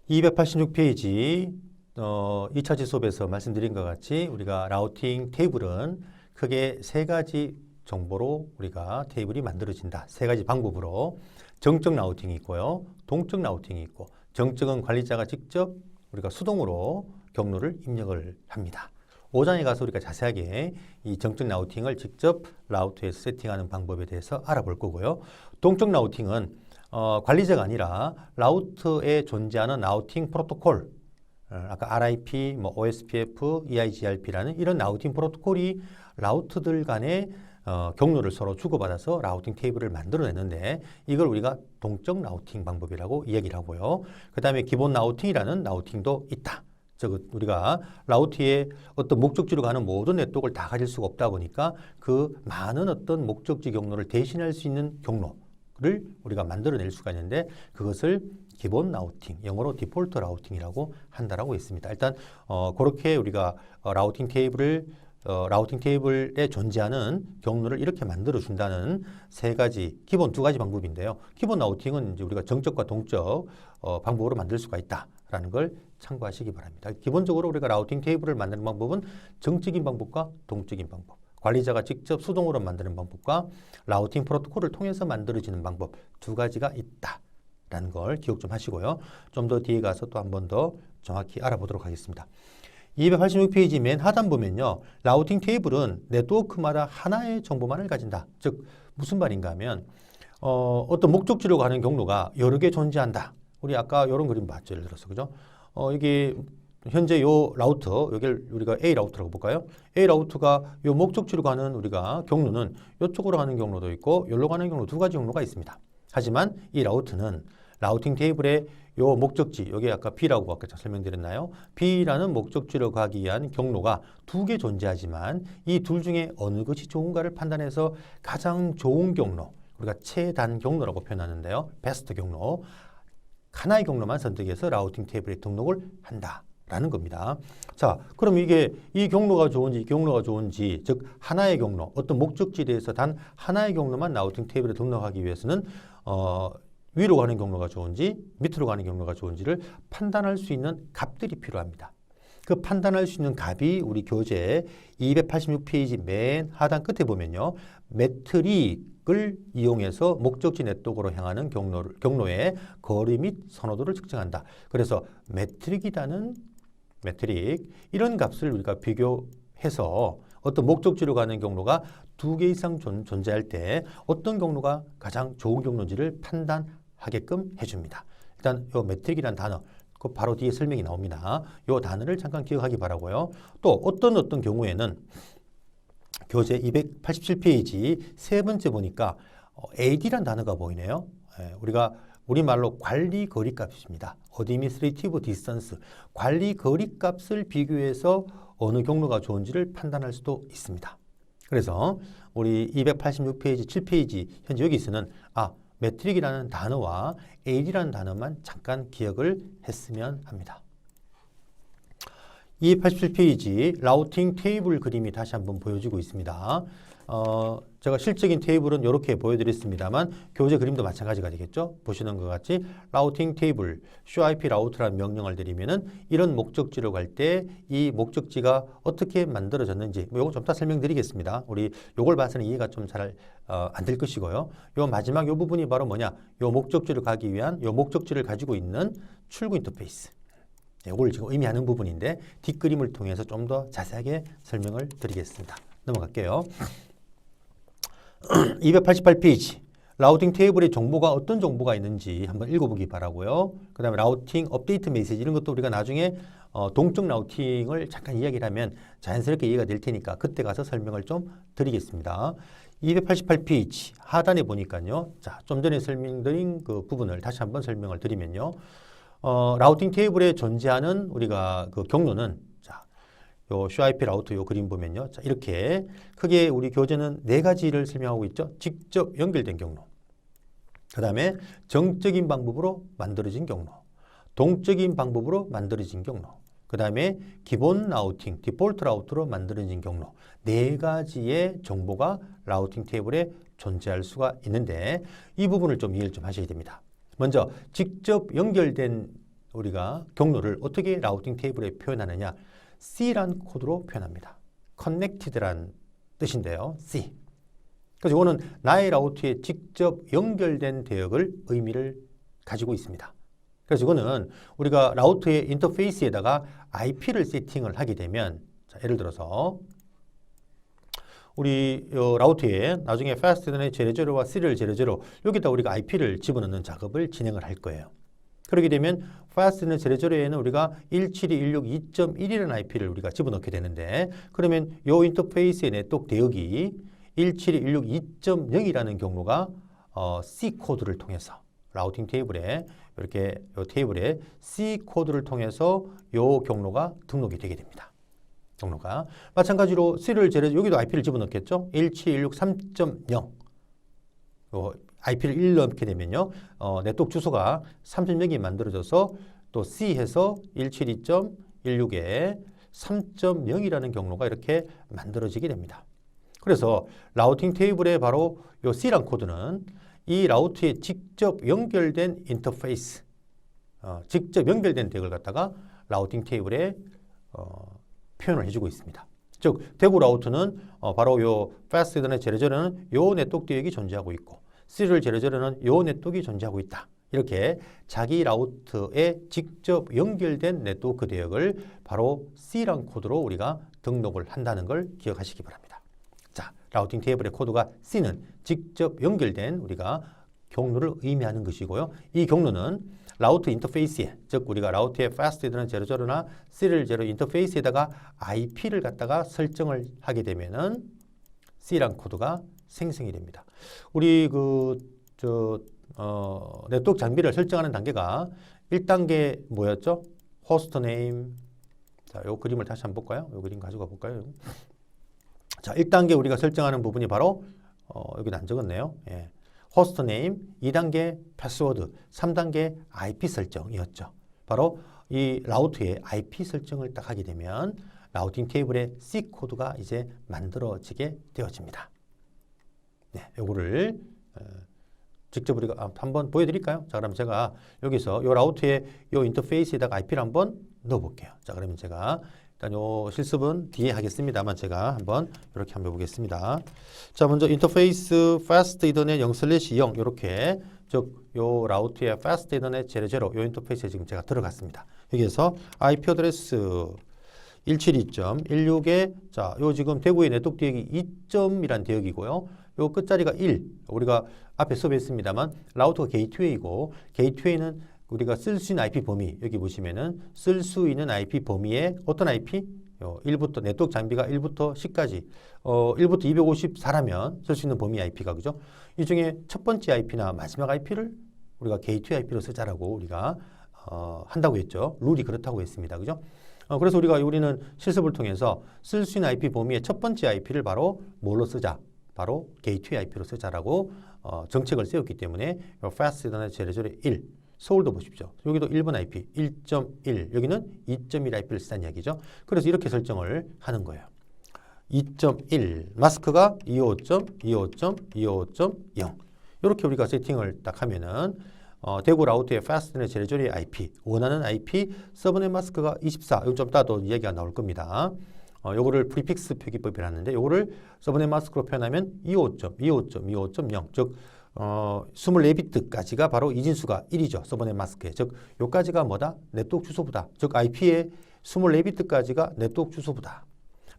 286페이지 2차지 수업에서 말씀드린 것 같이 우리가 라우팅 테이블은 크게 세 가지 정보로 우리가 테이블이 만들어진다. 세 가지 방법으로 정적 라우팅이 있고요. 동적 라우팅이 있고, 정적은 관리자가 직접 우리가 수동으로 경로를 입력을 합니다. 5장에 가서 우리가 자세하게 이 정적 라우팅을 직접 라우터에서 세팅하는 방법에 대해서 알아볼 거고요. 동적 라우팅은 관리자가 아니라 라우터에 존재하는 라우팅 프로토콜, 아까 RIP, OSPF, EIGRP라는 이런 라우팅 프로토콜이 라우터들 간의 경로를 서로 주고받아서 라우팅 테이블을 만들어내는데, 이걸 우리가 동적 라우팅 방법이라고 이야기를 하고요. 그 다음에 기본 라우팅이라는 라우팅도 있다. 즉 우리가 라우터에 어떤 목적지로 가는 모든 네트워크를 다 가질 수가 없다 보니까 그 많은 어떤 목적지 경로를 대신할 수 있는 경로를 우리가 만들어낼 수가 있는데, 그것을 기본 라우팅, 영어로 디폴트 라우팅이라고 한다라고 했습니다. 일단 그렇게 우리가 라우팅 테이블에 존재하는 경로를 이렇게 만들어 준다는 세 가지, 기본 두 가지 방법인데요. 기본 라우팅은 이제 우리가 정적과 동적 방법으로 만들 수가 있다라는 걸 참고하시기 바랍니다. 기본적으로 우리가 라우팅 테이블을 만드는 방법은 정적인 방법과 동적인 방법, 관리자가 직접 수동으로 만드는 방법과 라우팅 프로토콜을 통해서 만들어지는 방법, 두 가지가 있다라는 걸 기억 좀 하시고요. 좀 더 뒤에 가서 또 한 번 더 정확히 알아보도록 하겠습니다. 286페이지 맨 하단 보면요, 라우팅 테이블은 네트워크마다 하나의 정보만을 가진다. 즉 무슨 말인가 하면 어떤 목적지로 가는 경로가 여러 개 존재한다. 우리 아까 이런 그림 봤죠? 예를 들어서, 그죠? 이게 현재 요 라우터, 여기를 우리가 A 라우터라고 볼까요? A 라우터가 요 목적지로 가는 우리가 경로는 이쪽으로 가는 경로도 있고 여기로 가는 경로, 두 가지 경로가 있습니다. 하지만 이 라우터는 라우팅 테이블의 요 목적지, 여기 아까 B라고 아까 설명드렸나요? B라는 목적지로 가기 위한 경로가 두 개 존재하지만 이 둘 중에 어느 것이 좋은가를 판단해서 가장 좋은 경로, 우리가 최단 경로라고 표현하는데요. 베스트 경로, 하나의 경로만 선택해서 라우팅 테이블에 등록을 한다라는 겁니다. 자, 그럼 이게 이 경로가 좋은지, 이 경로가 좋은지, 즉 하나의 경로, 어떤 목적지에 대해서 단 하나의 경로만 라우팅 테이블에 등록하기 위해서는 위로 가는 경로가 좋은지 밑으로 가는 경로가 좋은지를 판단할 수 있는 값들이 필요합니다. 그 판단할 수 있는 값이 우리 교재 286페이지 맨 하단 끝에 보면요, 매트릭을 이용해서 목적지 네트워크로 향하는 경로의 거리 및 선호도를 측정한다. 그래서 매트릭, 이런 값을 우리가 비교해서 어떤 목적지로 가는 경로가 두 개 이상 존재할 때 어떤 경로가 가장 좋은 경로인지를 판단하게끔 해줍니다. 일단 이 매트릭이라는 단어, 그 바로 뒤에 설명이 나옵니다. 이 단어를 잠깐 기억하기 바라고요. 또 어떤 경우에는 교재 287페이지 세 번째 보니까 AD라는 단어가 보이네요. 우리가 우리말로 관리 거리 값입니다. Administrative Distance, 관리 거리 값을 비교해서 어느 경로가 좋은지를 판단할 수도 있습니다. 그래서 우리 286페이지, 7페이지 현재 여기서는 매트릭이라는 단어와 AD라는 단어만 잠깐 기억을 했으면 합니다. 287페이지 라우팅 테이블 그림이 다시 한번 보여지고 있습니다. 제가 실적인 테이블은 이렇게 보여드렸습니다만 교재 그림도 마찬가지가 되겠죠. 보시는 것 같이 라우팅 테이블, ShowIP 라우트라는 명령을 드리면은 이런 목적지로 갈 때 이 목적지가 어떻게 만들어졌는지, 요거 좀 이따 설명드리겠습니다. 우리 요걸 봐서는 이해가 좀 잘 안 될 것이고요. 요 마지막 요 부분이 바로 뭐냐? 요 목적지로 가기 위한 요 목적지를 가지고 있는 출구 인터페이스. 이걸 지금 의미하는 부분인데 뒷그림을 통해서 좀 더 자세하게 설명을 드리겠습니다. 넘어갈게요. 288페이지 라우팅 테이블의 정보가 어떤 정보가 있는지 한번 읽어보기 바라고요. 그 다음에 라우팅 업데이트 메시지, 이런 것도 우리가 나중에 동적 라우팅을 잠깐 이야기를 하면 자연스럽게 이해가 될 테니까 그때 가서 설명을 좀 드리겠습니다. 288페이지 하단에 보니까요, 자, 좀 전에 설명드린 그 부분을 다시 한번 설명을 드리면요, 라우팅 테이블에 존재하는 우리가 그 경로는, 자, 요 ShowIP 라우터 요 그림 보면요, 자, 이렇게 크게 우리 교재는 네 가지를 설명하고 있죠. 직접 연결된 경로, 그 다음에 정적인 방법으로 만들어진 경로, 동적인 방법으로 만들어진 경로, 그 다음에 기본 라우팅, 디폴트 라우트로 만들어진 경로, 네 가지의 정보가 라우팅 테이블에 존재할 수가 있는데 이 부분을 좀 이해를 좀 하셔야 됩니다. 먼저 직접 연결된 우리가 경로를 어떻게 라우팅 테이블에 표현하느냐? C란 코드로 표현합니다. connected란 뜻인데요. C. 그래서 이거는 나의 라우트에 직접 연결된 대역을 의미를 가지고 있습니다. 그래서 이거는 우리가 라우트의 인터페이스에다가 IP를 세팅을 하게 되면, 자, 예를 들어서 우리 라우트에 나중에 fastnet 00와 serial 00 여기다 우리가 IP를 집어넣는 작업을 진행을 할 거예요. 그렇게 되면 fastnet 00에는 우리가 172.162.1이라는 IP를 우리가 집어넣게 되는데, 그러면 이 인터페이스의 네트워크 대역이 172.162.0이라는 경로가 C 코드를 통해서 라우팅 테이블에 이렇게 이 테이블에 C 코드를 통해서 이 경로가 등록이 되게 됩니다. 경로가 마찬가지로 serial 00 여기도 IP를 집어넣겠죠. 172.163.0 IP를 1 넣게 되면요, 네트워크 주소가 3.0이 만들어져서 또 C해서 172.16에 3.0이라는 경로가 이렇게 만들어지게 됩니다. 그래서 라우팅 테이블에 바로 이 C란 코드는 이 라우트에 직접 연결된 인터페이스, 직접 연결된 덱을 갖다가 라우팅 테이블에 표현을 해주고 있습니다. 즉, 대구 라우트는 바로 요 fastnet 00는 요 네트워크 대역이 존재하고 있고, serial 00는 요 네트워크가 존재하고 있다. 이렇게 자기 라우트에 직접 연결된 네트워크 대역을 바로 C란 코드로 우리가 등록을 한다는 걸 기억하시기 바랍니다. 자, 라우팅 테이블의 코드가 C는 직접 연결된 우리가 경로를 의미하는 것이고요. 이 경로는 라우트 인터페이스에, 즉 우리가 라우트의 fastnet 00나 serial 0 인터페이스에다가 IP를 갖다가 설정을 하게 되면은 C란 코드가 생성이 됩니다. 우리 네트워크 장비를 설정하는 단계가 1단계 뭐였죠? 호스트 네임. 자, 요 그림을 다시 한번 볼까요? 요 그림 가져가 볼까요? 자, 1단계 우리가 설정하는 부분이 바로 여기는 안 적었네요. 예. 호스트 네임, 2단계 패스워드, 3단계 IP 설정이었죠. 바로 이 라우트에 IP 설정을 딱 하게 되면 라우팅 테이블의 C 코드가 이제 만들어지게 되어집니다. 네, 요거를 직접 우리가 한번 보여드릴까요? 자, 그럼 제가 여기서 요 라우트에 요 인터페이스에다가 IP를 한번 넣어볼게요. 자, 그러면 제가 일단 요 실습은 뒤에 하겠습니다만 제가 한번 이렇게 한번 해보겠습니다. 자, 먼저 인터페이스 fast ethernet 0/0 이렇게, 즉 요 라우트의 fast ethernet 00 요 인터페이스에 지금 제가 들어갔습니다. 여기에서 IP 어드레스 172.16에 자, 요 지금 대구의 네트워크 대역이 2점이란 대역이고요. 요 끝자리가 1. 우리가 앞에 수업했습니다만 라우터가 게이트웨이고, 게이트웨이는 우리가 쓸 수 있는 IP 범위, 여기 보시면은 쓸 수 있는 IP 범위에 어떤 IP? 1부터 네트워크 장비가 1부터 10까지 1부터 254라면 쓸 수 있는 범위 IP가, 그죠? 이 중에 첫 번째 IP나 마지막 IP를 우리가 게이트웨이 IP로 쓰자라고 우리가 한다고 했죠. 룰이 그렇다고 했습니다. 그죠? 그래서 우리는 실습을 통해서 쓸 수 있는 IP 범위의 첫 번째 IP를 바로 뭘로 쓰자? 바로 게이트웨이 IP로 쓰자라고 정책을 세웠기 때문에 fastnet 00 1 서울도 보십시오. 여기도 1번 IP 1.1 여기는 2.1 IP를 쓰자는 이야기죠. 그래서 이렇게 설정을 하는 거예요. 2.1 마스크가 25.25.25.0 이렇게 우리가 세팅을 딱 하면은 대구 라우트의 fastnet 00의 IP 원하는 IP 서브넷 마스크가 24. 이건 좀 이따 또 이야기가 나올 겁니다. 요거를 프리픽스 표기법이 라는데 요거를 서브넷 마스크로 표현하면 25.25.25.0 즉 24비트까지가 바로 이진수가 1이죠. 서브넷 마스크에. 즉 요까지가 뭐다? 네트워크 주소부다. 즉 IP의 24비트까지가 네트워크 주소부다.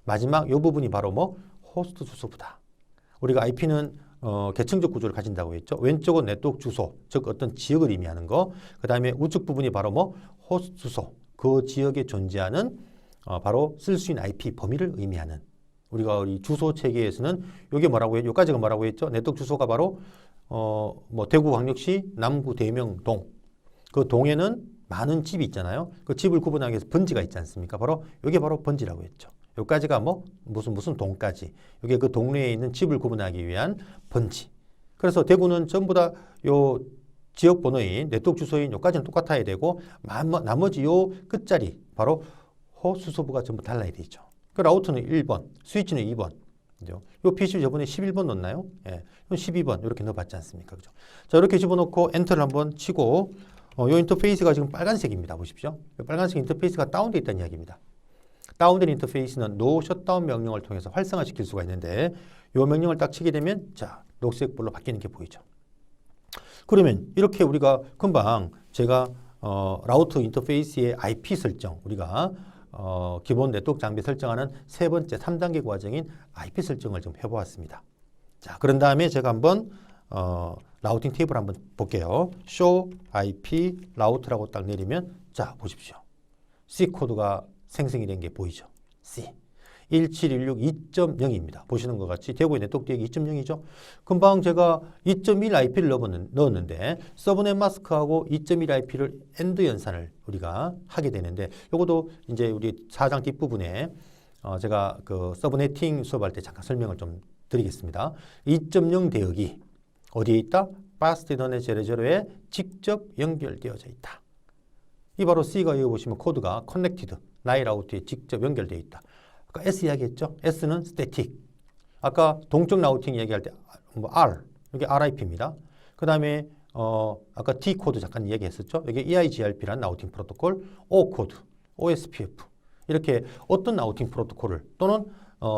마지막 요 부분이 바로 뭐? 호스트 주소부다. 우리가 IP는 계층적 구조를 가진다고 했죠. 왼쪽은 네트워크 주소, 즉 어떤 지역을 의미하는 거. 그 다음에 우측 부분이 바로 뭐? 호스트 주소. 그 지역에 존재하는 바로 쓸 수 있는 IP 범위를 의미하는, 우리가 이 주소 체계에서는 요게 뭐라고 했죠? 요까지가 뭐라고 했죠? 네트워크 주소가 바로 뭐 대구광역시 남구 대명동, 그 동에는 많은 집이 있잖아요. 그 집을 구분하기 위해서 번지가 있지 않습니까? 바로 요게 바로 번지라고 했죠. 요까지가 뭐 무슨 동까지, 요게 그 동네에 있는 집을 구분하기 위한 번지. 그래서 대구는 전부 다 요 지역 번호인 네트워크 주소인 요까지는 똑같아야 되고, 나머지 요 끝자리 바로 호수소부가 전부 달라야 되죠. 그 라우터는 1번, 스위치는 2번. 요 PC 저번에 11번 넣었나요? 예. 12번 이렇게 넣어봤지 않습니까? 그죠? 자, 이렇게 집어넣고 엔터를 한번 치고 이 인터페이스가 지금 빨간색입니다. 보십시오. 빨간색 인터페이스가 다운되어 있다는 이야기입니다. 다운된 인터페이스는 노 셧다운 명령을 통해서 활성화시킬 수가 있는데 이 명령을 딱 치게 되면 자, 녹색불로 바뀌는 게 보이죠. 그러면 이렇게 우리가 금방 제가 라우터 인터페이스의 IP 설정, 우리가 기본 네트워크 장비 설정하는 세 번째 3단계 과정인 IP 설정을 좀 해보았습니다. 자, 그런 다음에 제가 한번 라우팅 테이블 한번 볼게요. show IP 라우트라고 딱 내리면 자, 보십시오. C 코드가 생성이 된 게 보이죠. C 1716.2.0입니다. 보시는 것 같이 대구의 네트워크 대역이 2.0이죠. 금방 제가 2.1 IP를 넣었는데 서브넷 마스크하고 2.1 IP를 엔드 연산을 우리가 하게 되는데 이것도 이제 우리 4장 뒷부분에 제가 그 서브네팅 수업할 때 잠깐 설명을 좀 드리겠습니다. 2.0 대역이 어디에 있다? 파스트 인터넷 00에 직접 연결되어져 있다. 이 바로 C가 여기 보시면 코드가 connected, 나의 라우트에 직접 연결되어 있다. 아까 S 이야기했죠? S는 static. 아까 동적 라우팅 얘기할 때 R, 여기 RIP입니다. 그 다음에 아까 T 코드 잠깐 얘기했었죠? 여기 EIGRP라는 라우팅 프로토콜, O 코드, OSPF. 이렇게 어떤 라우팅 프로토콜을 또는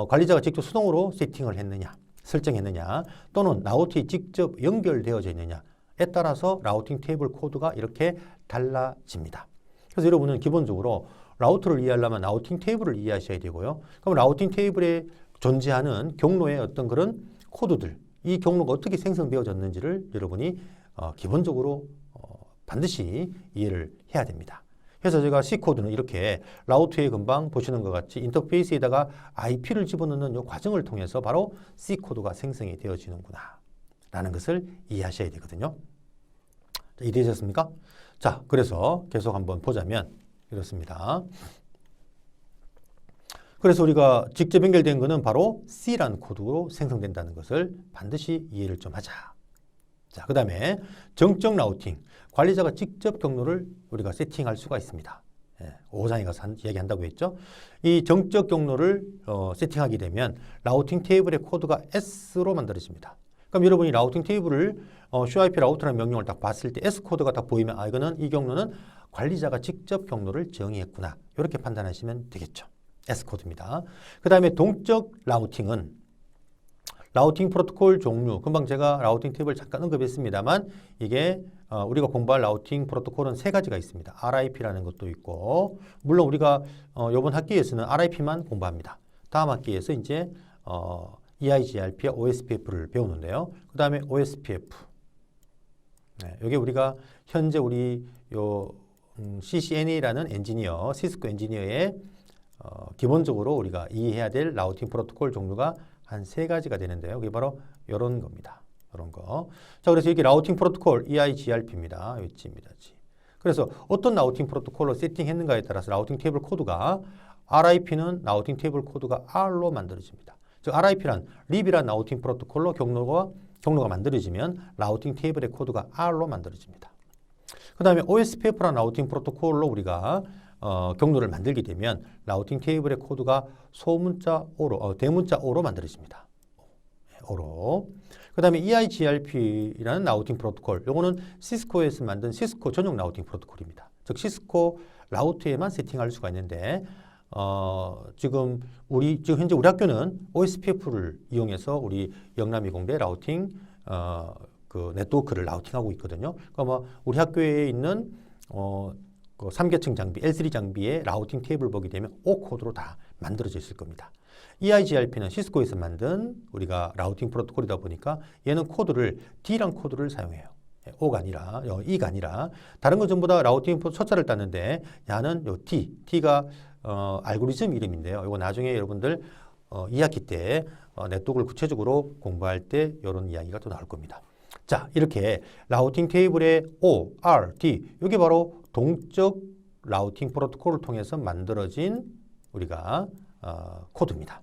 관리자가 직접 수동으로 세팅을 했느냐, 설정했느냐, 또는 라우트에 직접 연결되어져 있느냐에 따라서 라우팅 테이블 코드가 이렇게 달라집니다. 그래서 여러분은 기본적으로 라우터를 이해하려면 라우팅 테이블을 이해하셔야 되고요. 그럼 라우팅 테이블에 존재하는 경로의 어떤 그런 코드들, 이 경로가 어떻게 생성되어졌는지를 여러분이 기본적으로 반드시 이해를 해야 됩니다. 그래서 제가 C코드는 이렇게 라우터에 금방 보시는 것 같이 인터페이스에다가 IP를 집어넣는 이 과정을 통해서 바로 C코드가 생성이 되어지는구나 라는 것을 이해하셔야 되거든요. 자, 이해되셨습니까? 자, 그래서 계속 한번 보자면 이렇습니다. 그래서 우리가 직접 연결된 것은 바로 C라는 코드로 생성된다는 것을 반드시 이해를 좀 하자. 자, 그 다음에 정적 라우팅. 관리자가 직접 경로를 우리가 세팅할 수가 있습니다. 5장에 가서 얘기한다고 했죠. 이 정적 경로를 세팅하게 되면 라우팅 테이블의 코드가 S로 만들어집니다. 그럼 여러분이 라우팅 테이블을 showIP 라우터라는 명령을 딱 봤을 때 S 코드가 딱 보이면 아, 이거는 이 경로는 관리자가 직접 경로를 정의했구나. 이렇게 판단하시면 되겠죠. S 코드입니다. 그 다음에 동적 라우팅은 라우팅 프로토콜 종류, 금방 제가 라우팅 테이블 잠깐 언급했습니다만 이게 우리가 공부할 라우팅 프로토콜은 세 가지가 있습니다. RIP라는 것도 있고 물론 우리가 이번 학기에서는 RIP만 공부합니다. 다음 학기에서 이제 EIGRP와 OSPF를 배우는데요. 그 다음에 OSPF. 네, 여기 우리가 현재 우리 CCNA라는 엔지니어, 시스코 엔지니어의 기본적으로 우리가 이해해야 될 라우팅 프로토콜 종류가 한 세 가지가 되는데요. 그게 바로 이런 겁니다. 이런 거. 자, 그래서 이게 라우팅 프로토콜 EIGRP입니다. G입니다. G. 그래서 어떤 라우팅 프로토콜로 세팅했는가에 따라서 라우팅 테이블 코드가 RIP는 라우팅 테이블 코드가 R로 만들어집니다. 즉 RIP란 lib이란 라우팅 프로토콜로 경로가 만들어지면 라우팅 테이블의 코드가 R로 만들어집니다. 그 다음에 OSPF라는 라우팅 프로토콜로 우리가 경로를 만들게 되면 라우팅 테이블의 코드가 소문자 O로, 대문자 O로 만들어집니다. O로. 그 다음에 EIGRP라는 라우팅 프로토콜. 요거는 시스코에서 만든 시스코 전용 라우팅 프로토콜입니다. 즉 시스코 라우터에만 세팅할 수가 있는데 지금 현재 우리 학교는 OSPF를 이용해서 우리 영남이공대 라우팅 그 네트워크를 라우팅하고 있거든요. 그러니까 우리 학교에 있는 그 3계층 장비, L3 장비의 라우팅 테이블 보게 되면 O 코드로 다 만들어져 있을 겁니다. EIGRP는 시스코에서 만든 우리가 라우팅 프로토콜이다 보니까 얘는 코드를 D란 코드를 사용해요. O가 아니라, E가 아니라 다른 거 전부 다 라우팅 초짜를 땄는데 얘는 요 T가 알고리즘 이름인데요. 이거 나중에 여러분들 2학기 때 네트워크를 구체적으로 공부할 때 이런 이야기가 또 나올 겁니다. 자, 이렇게 라우팅 테이블의 O, R, D 이게 바로 동적 라우팅 프로토콜을 통해서 만들어진 우리가 코드입니다.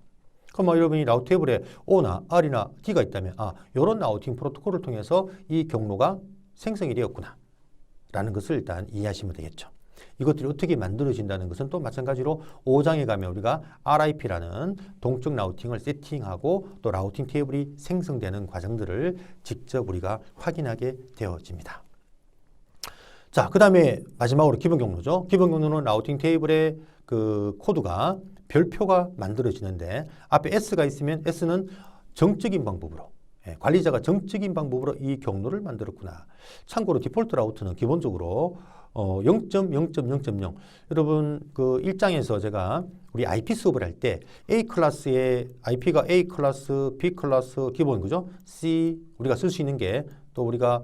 그럼 여러분이 라우팅 테이블에 O나 R이나 D가 있다면 이런 라우팅 프로토콜을 통해서 이 경로가 생성이 되었구나 라는 것을 일단 이해하시면 되겠죠. 이것들이 어떻게 만들어진다는 것은 또 마찬가지로 5장에 가면 우리가 RIP라는 동적 라우팅을 세팅하고 또 라우팅 테이블이 생성되는 과정들을 직접 우리가 확인하게 되어집니다. 자, 그 다음에 마지막으로 기본 경로죠. 기본 경로는 라우팅 테이블에 그 코드가 별표가 만들어지는데 앞에 S가 있으면 S는 정적인 방법으로 관리자가 정적인 방법으로 이 경로를 만들었구나. 참고로 디폴트 라우트는 기본적으로 0.0.0.0 여러분 그 1장에서 제가 우리 IP 수업을 할 때 A 클래스의 IP가 A 클래스, B 클래스 기본 그죠? C 우리가 쓸 수 있는 게 또 우리가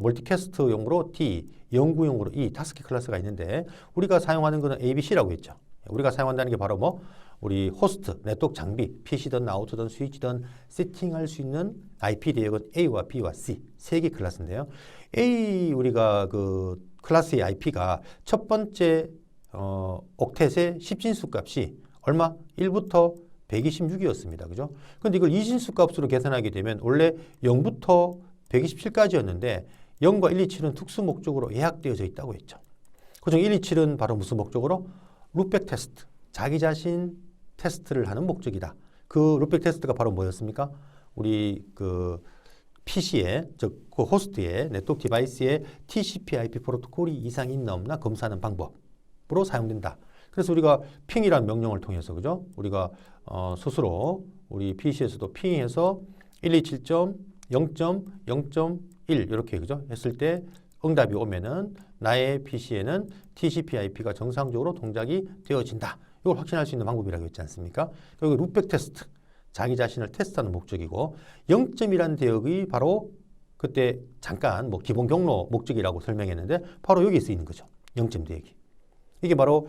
멀티캐스트용으로 D, 연구용으로 E 다섯 개 클래스가 있는데 우리가 사용하는 거는 ABC라고 했죠. 우리가 사용한다는 게 바로 뭐 우리 호스트, 네트워크 장비, PC든 라우터든 스위치든 세팅할 수 있는 IP 대역은 A와 B와 C 세 개 클래스인데요. A 우리가 그 클래스의 IP가 첫 번째 옥텟의 10진수 값이 얼마? 1부터 126이었습니다. 그죠? 근데 이걸 2진수 값으로 계산하게 되면 원래 0부터 127까지였는데 0과 127은 특수 목적으로 예약되어져 있다고 했죠. 그중 127은 바로 무슨 목적으로? 룻백 테스트, 자기 자신 테스트를 하는 목적이다. 그 룻백 테스트가 바로 뭐였습니까? 우리 그 PC에, 즉 그 호스트의 네트워크 디바이스에 TCP/IP 프로토콜이 이상이 있나 없나 검사하는 방법으로 사용된다. 그래서 우리가 핑이라는 명령을 통해서 그죠? 우리가 스스로 우리 PC에서도 핑해서 127.0.0.1 이렇게 그죠? 했을 때 응답이 오면은 나의 PC에는 TCP/IP가 정상적으로 동작이 되어진다. 이걸 확신할 수 있는 방법이라고 했지 않습니까? 여기 룻백 테스트, 자기 자신을 테스트하는 목적이고 0점이라는 대역이 바로 그때 잠깐 뭐 기본 경로 목적이라고 설명했는데 바로 여기에 쓰이는 거죠. 0점 대역이. 이게 바로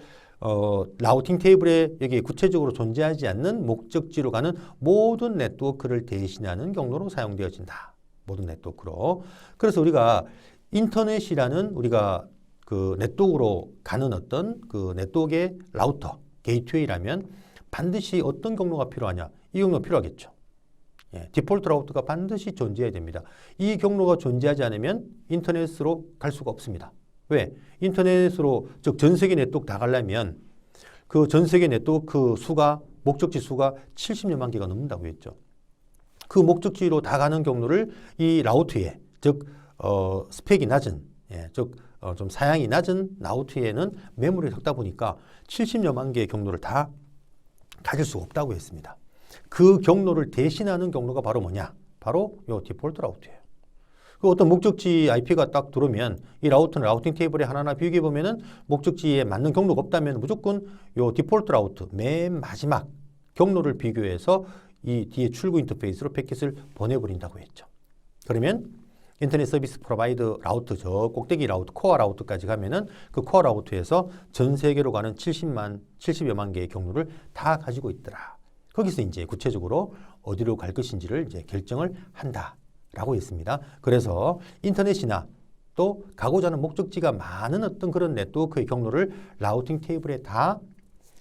라우팅 테이블에 여기 구체적으로 존재하지 않는 목적지로 가는 모든 네트워크를 대신하는 경로로 사용되어진다. 모든 네트워크로. 그래서 우리가 인터넷이라는 우리가 그 네트워크로 가는 어떤 그 네트워크의 라우터, 게이트웨이라면 반드시 어떤 경로가 필요하냐? 이 경로가 필요하겠죠. 디폴트 라우터가 반드시 존재해야 됩니다. 이 경로가 존재하지 않으면 인터넷으로 갈 수가 없습니다. 왜? 인터넷으로 즉 전 세계 네트워크 다 가려면 그 전 세계 네트워크 수가 목적지 수가 70여만 개가 넘는다고 했죠. 그 목적지로 다 가는 경로를 이 라우트에 즉 스펙이 낮은 좀 사양이 낮은 라우트에는 메모리를 섞다 보니까 70여만 개의 경로를 다 가질 수가 없다고 했습니다. 그 경로를 대신하는 경로가 바로 뭐냐? 바로 요 디폴트 라우트예요. 그 어떤 목적지 IP가 딱 들어오면 이 라우터는 라우팅 테이블에 하나하나 비교해 보면은 목적지에 맞는 경로가 없다면 무조건 요 디폴트 라우트 맨 마지막 경로를 비교해서 이 뒤에 출구 인터페이스로 패킷을 보내버린다고 했죠. 그러면 인터넷 서비스 프로바이더 라우터 저 꼭대기 라우터 코어 라우터까지 가면은 그 코어 라우터에서 전 세계로 가는 70여만 개의 경로를 다 가지고 있더라. 거기서 이제 구체적으로 어디로 갈 것인지를 이제 결정을 한다라고 했습니다. 그래서 인터넷이나 또 가고자 하는 목적지가 많은 어떤 그런 네트워크의 경로를 라우팅 테이블에 다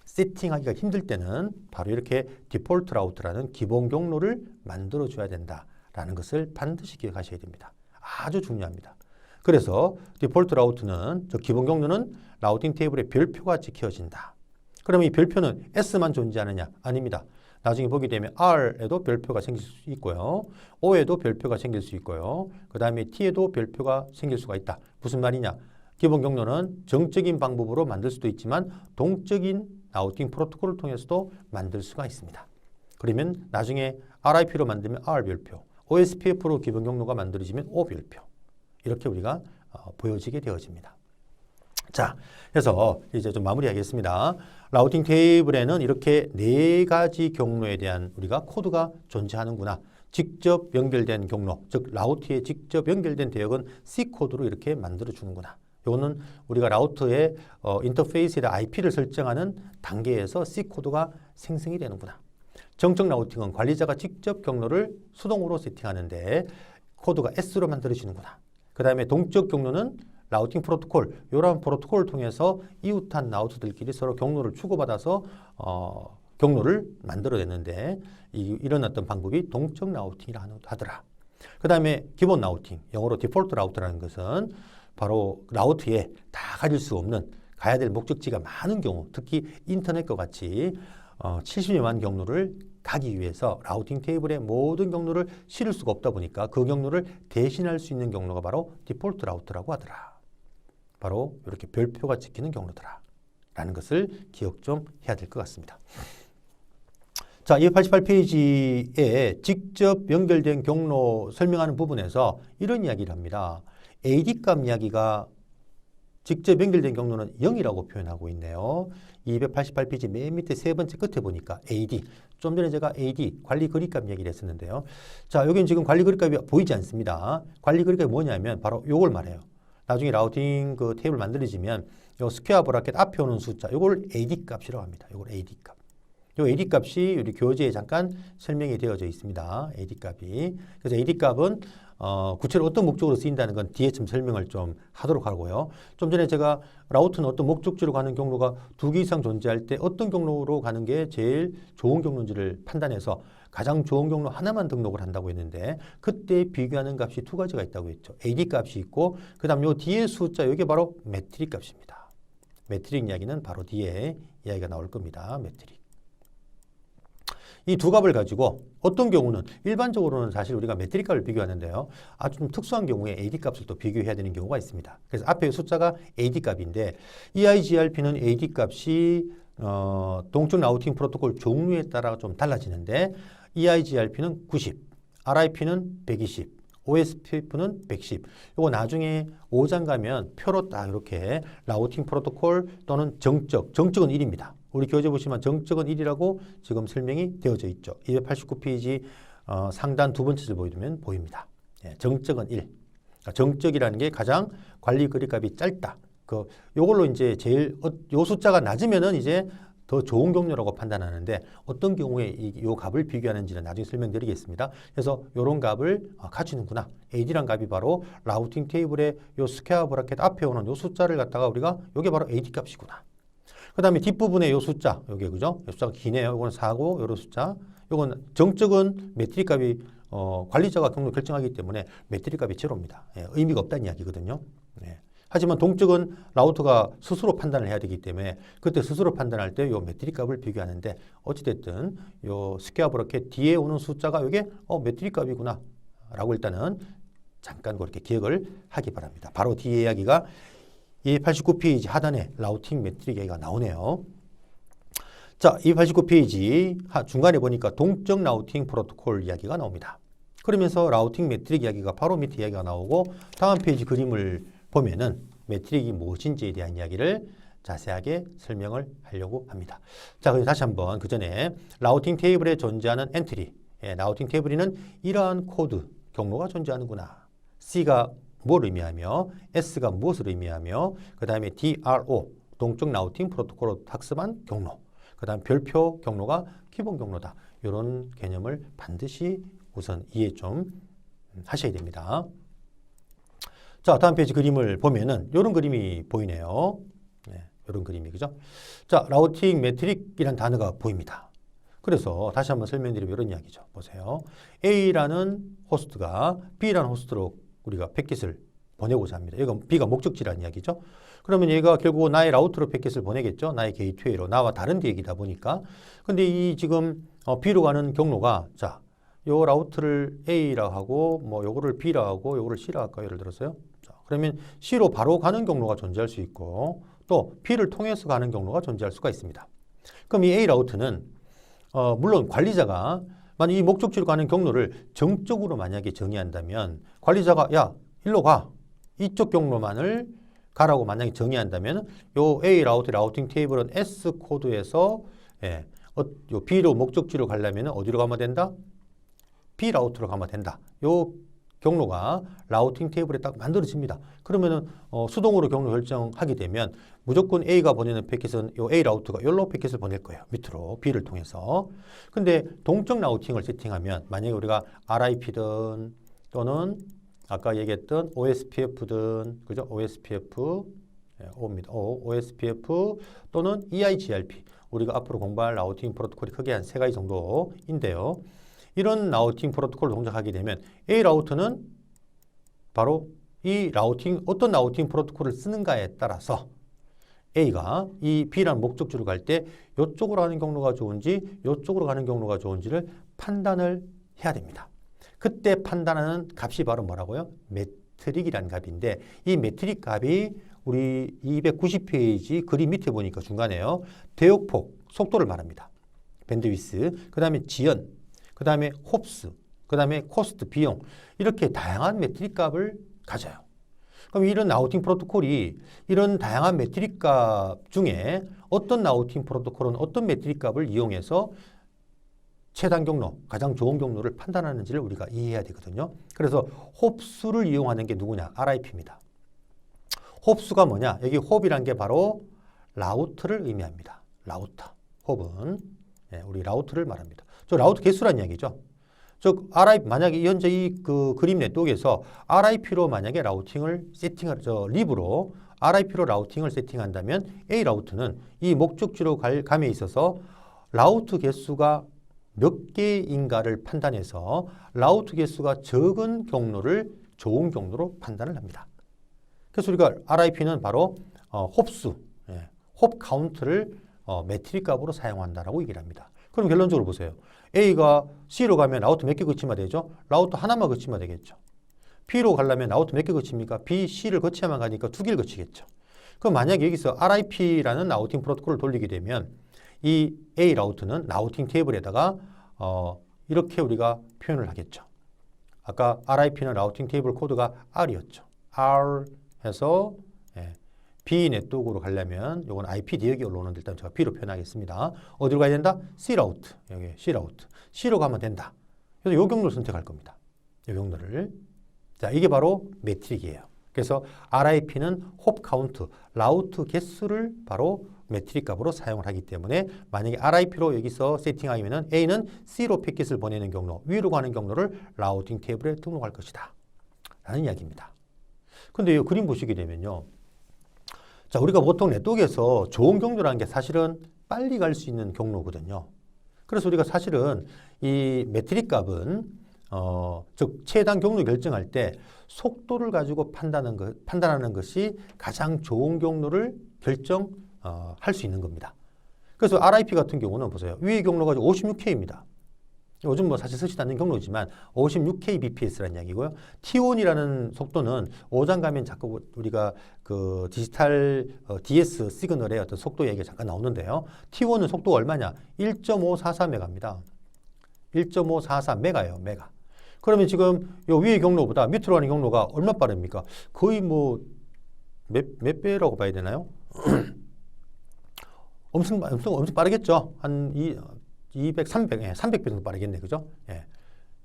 세팅하기가 힘들 때는 바로 이렇게 디폴트 라우트라는 기본 경로를 만들어 줘야 된다라는 것을 반드시 기억하셔야 됩니다. 아주 중요합니다. 그래서 디폴트 라우트는 저 기본 경로는 라우팅 테이블에 별표가 찍혀진다. 그러면 이 별표는 S만 존재하느냐? 아닙니다. 나중에 보게 되면 R에도 별표가 생길 수 있고요. O에도 별표가 생길 수 있고요. 그 다음에 T에도 별표가 생길 수가 있다. 무슨 말이냐? 기본 경로는 정적인 방법으로 만들 수도 있지만 동적인 라우팅 프로토콜을 통해서도 만들 수가 있습니다. 그러면 나중에 RIP로 만들면 R 별표, OSPF로 기본 경로가 만들어지면 O 별표. 이렇게 우리가 보여지게 되어집니다. 자, 그래서 이제 좀 마무리하겠습니다. 라우팅 테이블에는 이렇게 네 가지 경로에 대한 우리가 코드가 존재하는구나. 직접 연결된 경로, 즉 라우트에 직접 연결된 대역은 C 코드로 이렇게 만들어 주는구나. 이거는 우리가 라우터의 인터페이스에다 IP를 설정하는 단계에서 C 코드가 생성이 되는구나. 정적 라우팅은 관리자가 직접 경로를 수동으로 세팅하는데 코드가 S로 만들어지는구나. 그 다음에 동적 경로는 라우팅 프로토콜, 이러한 프로토콜을 통해서 이웃한 라우터들끼리 서로 경로를 주고받아서 경로를 만들어냈는데 이런 어떤 방법이 동적 라우팅이라 하더라. 그 다음에 기본 라우팅, 영어로 디폴트 라우트라는 것은 바로 라우트에 다 가질 수 없는 가야 될 목적지가 많은 경우, 특히 인터넷과 같이 70여만 경로를 가기 위해서 라우팅 테이블에 모든 경로를 실을 수가 없다 보니까 그 경로를 대신할 수 있는 경로가 바로 디폴트 라우트라고 하더라. 바로 이렇게 별표가 찍히는 경로더라 라는 것을 기억 좀 해야 될 것 같습니다. 자, 288페이지에 직접 연결된 경로 설명하는 부분에서 이런 이야기를 합니다. AD값 이야기가 직접 연결된 경로는 0이라고 표현하고 있네요. 288페이지 맨 밑에 세 번째 끝에 보니까 AD. 좀 전에 제가 AD, 관리 거리값 얘기를 했었는데요. 자, 여기는 지금 관리 거리값이 보이지 않습니다. 관리 거리값이 뭐냐면 바로 요걸 말해요. 나중에 라우팅 그 테이블 만들어지면 요 스퀘어 브라켓 앞에 오는 숫자, 요걸 AD 값이라고 합니다. 요걸 AD 값. 요 AD 값이 우리 교재에 잠깐 설명이 되어져 있습니다. AD 값이. 그래서 AD 값은 구체로 어떤 목적으로 쓰인다는 건 뒤에 좀 설명을 좀 하도록 하고요. 좀 전에 제가 라우트는 어떤 목적지로 가는 경로가 2개 이상 존재할 때 어떤 경로로 가는 게 제일 좋은 경로인지를 판단해서 가장 좋은 경로 하나만 등록을 한다고 했는데 그때 비교하는 값이 두 가지가 있다고 했죠. AD 값이 있고 그 다음 요 뒤에 숫자 이게 바로 매트릭 값입니다. 매트릭 이야기는 바로 뒤에 이야기가 나올 겁니다. 매트릭. 이 두 값을 가지고 어떤 경우는 일반적으로는 사실 우리가 매트릭 값을 비교하는데요. 아주 좀 특수한 경우에 AD 값을 또 비교해야 되는 경우가 있습니다. 그래서 앞에 숫자가 AD 값인데 EIGRP는 AD 값이 동적 라우팅 프로토콜 종류에 따라 좀 달라지는데 EIGRP는 90, RIP는 120, OSPF는 110. 이거 나중에 5장 가면 표로 딱 이렇게 라우팅 프로토콜 또는 정적은 1입니다. 우리 교재 보시면 정적은 1이라고 지금 설명이 되어져 있죠. 289페이지 상단 두 번째 줄 보이면 보입니다. 예, 정적은 1. 그러니까 정적이라는 게 가장 관리 거리값이 짧다. 요걸로 이제 제일 요 숫자가 낮으면은 이제 더 좋은 경로라고 판단하는데 어떤 경우에 요 값을 비교하는지는 나중에 설명드리겠습니다. 그래서 요런 값을 갖추는구나. AD란 값이 바로 라우팅 테이블의 요 스퀘어 브라켓 앞에 오는 요 숫자를 갖다가 우리가 요게 바로 AD 값이구나. 그 다음에 뒷부분에 요 숫자, 요게 그죠? 요 숫자가 기네요. 요거는 4고, 요런 숫자. 요건 정적은 매트릭 값이, 관리자가 경로 결정하기 때문에 매트릭 값이 제로입니다. 예, 의미가 없다는 이야기거든요. 예. 하지만 동적은 라우터가 스스로 판단을 해야 되기 때문에 그때 스스로 판단할 때 요 매트릭 값을 비교하는데 어찌됐든 요 스퀘어 브라켓 뒤에 오는 숫자가 요게 매트릭 값이구나. 라고 일단은 잠깐 그렇게 기억을 하기 바랍니다. 바로 뒤에 이야기가 289페이지 하단에 라우팅 매트릭 얘기가 나오네요. 자, 289페이지 중간에 보니까 동적 라우팅 프로토콜 이야기가 나옵니다. 그러면서 라우팅 매트릭 이야기가 바로 밑에 이야기가 나오고 다음 페이지 그림을 보면은 매트릭이 무엇인지에 대한 이야기를 자세하게 설명을 하려고 합니다. 자, 그럼 다시 한번 그 전에 라우팅 테이블에 존재하는 엔트리, 라우팅 테이블에는 이러한 코드, 경로가 존재하는구나. C가 뭘 의미하며 S가 무엇을 의미하며 그 다음에 DRO 동적 라우팅 프로토콜로 학습한 경로 그 다음 별표 경로가 기본 경로다. 이런 개념을 반드시 우선 이해 좀 하셔야 됩니다. 자, 다음 페이지 그림을 보면은 이런 그림이 보이네요. 네, 이런 그림이 그죠? 자, 라우팅 매트릭이라는 단어가 보입니다. 그래서 다시 한번 설명드리면 이런 이야기죠. 보세요. A라는 호스트가 B라는 호스트로 우리가 패킷을 보내고자 합니다. 이건 B가 목적지라는 이야기죠. 그러면 얘가 결국 나의 라우터로 패킷을 보내겠죠. 나의 게이트웨이로. 나와 다른 얘기다 보니까. 근데 이 지금 B로 가는 경로가 자, 요 라우트를 A라고 하고 뭐 요거를 B라고 하고 요거를 C라고 할까요? 예를 들었어요. 자, 그러면 C로 바로 가는 경로가 존재할 수 있고 또 B를 통해서 가는 경로가 존재할 수가 있습니다. 그럼 이 A 라우트는 물론 관리자가 만약 이 목적지로 가는 경로를 정적으로 만약에 정의한다면 관리자가 야 일로 가 이쪽 경로만을 가라고 만약에 정의한다면 요 A 라우트 라우팅 테이블은 S 코드에서 요 B로 목적지로 가려면 어디로 가면 된다? B 라우트로 가면 된다. 요 경로가 라우팅 테이블에 딱 만들어집니다. 그러면은 수동으로 경로 결정하게 되면 무조건 A가 보내는 패킷은 요 A 라우트가 욜로 패킷을 보낼 거예요. 밑으로 B를 통해서. 근데 동적 라우팅을 세팅하면 만약에 우리가 RIP든 또는 아까 얘기했던 OSPF든 그죠? OSPF O입니다. OSPF 또는 EIGRP 우리가 앞으로 공부할 라우팅 프로토콜이 크게 한 3가지 정도인데요. 이런 라우팅 프로토콜을 동작하게 되면 A 라우터는 바로 이 라우팅 어떤 라우팅 프로토콜을 쓰는가에 따라서 A가 이 B라는 목적지로 갈 때 이쪽으로 가는 경로가 좋은지 이쪽으로 가는 경로가 좋은지를 판단을 해야 됩니다. 그때 판단하는 값이 바로 뭐라고요? 매트릭이라는 값인데 이 매트릭 값이 우리 290페이지 그림 밑에 보니까 중간에요. 대역폭, 속도를 말합니다. 밴드위스, 그 다음에 지연, 그 다음에 홉스, 그 다음에 코스트, 비용 이렇게 다양한 매트릭 값을 가져요. 그럼 이런 라우팅 프로토콜이 이런 다양한 매트릭 값 중에 어떤 라우팅 프로토콜은 어떤 매트릭 값을 이용해서 최단 경로, 가장 좋은 경로를 판단하는지를 우리가 이해해야 되거든요. 그래서 홉수를 이용하는 게 누구냐? RIP입니다. 홉수가 뭐냐? 여기 홉이란 게 바로 라우트를 의미합니다. 라우터. 홉은 우리 라우트를 말합니다. 저 라우트 개수란 이야기죠. 즉 RIP 만약에 현재 이 그 그림 네트워크에서 RIP로 만약에 라우팅을 세팅을 립으로 RIP로 라우팅을 세팅한다면 A 라우트는 이 목적지로 감에 있어서 라우트 개수가 몇 개인가를 판단해서 라우트 개수가 적은 경로를 좋은 경로로 판단을 합니다. 그래서 우리가 RIP는 바로 홉수, 홉 카운트를 매트릭 값으로 사용한다라고 얘기를 합니다. 그럼 결론적으로 보세요. A가 C로 가면 라우트 몇 개 거치면 되죠? 라우트 하나만 거치면 되겠죠. B로 가려면 라우트 몇 개 거칩니까? B, C를 거쳐야만 가니까 두 개를 거치겠죠. 그럼 만약에 여기서 RIP라는 라우팅 프로토콜을 돌리게 되면 이 A 라우트는 라우팅 테이블에다가 이렇게 우리가 표현을 하겠죠. 아까 RIP는 라우팅 테이블 코드가 R이었죠. R 해서 B 네트워크로 가려면 이건 IP 대역이 올라오는데 일단 제가 B로 표현하겠습니다. 어디로 가야 된다? C 라우트. 여기 C 라우트. C로 가면 된다. 그래서 이 경로를 선택할 겁니다. 이 경로를. 자, 이게 바로 매트릭이에요. 그래서 RIP는 홉 카운트, 라우트 개수를 바로 매트릭 값으로 사용을 하기 때문에 만약에 RIP로 여기서 세팅하면 A는 C로 패킷을 보내는 경로, 위로 가는 경로를 라우팅 테이블에 등록할 것이다. 라는 이야기입니다. 근데 이 그림 보시게 되면요. 자, 우리가 보통 네트워크에서 좋은 경로라는 게 사실은 빨리 갈 수 있는 경로거든요. 그래서 우리가 사실은 이 매트릭 값은 즉 최단 경로 결정할 때 속도를 가지고 판단하는 것이 가장 좋은 경로를 할 수 있는 겁니다. 그래서 RIP 같은 경우는 보세요. 위의 경로가 56K입니다. 요즘 뭐 사실 쓰지도 않는 경로지만 56kbps라는 이야기고요. T1이라는 속도는 5장 가면 자꾸 우리가 그 디지털 DS 시그널의 어떤 속도 얘기가 잠깐 나오는데요. T1은 속도가 얼마냐? 1.544메가입니다. 1.544메가예요. 메가. 그러면 지금 요 위의 경로보다 밑으로 가는 경로가 얼마 빠릅니까? 거의 뭐 몇 배라고 봐야 되나요? 엄청 빠르겠죠. 한 200, 300, 300배 정도 빠르겠네. 그죠?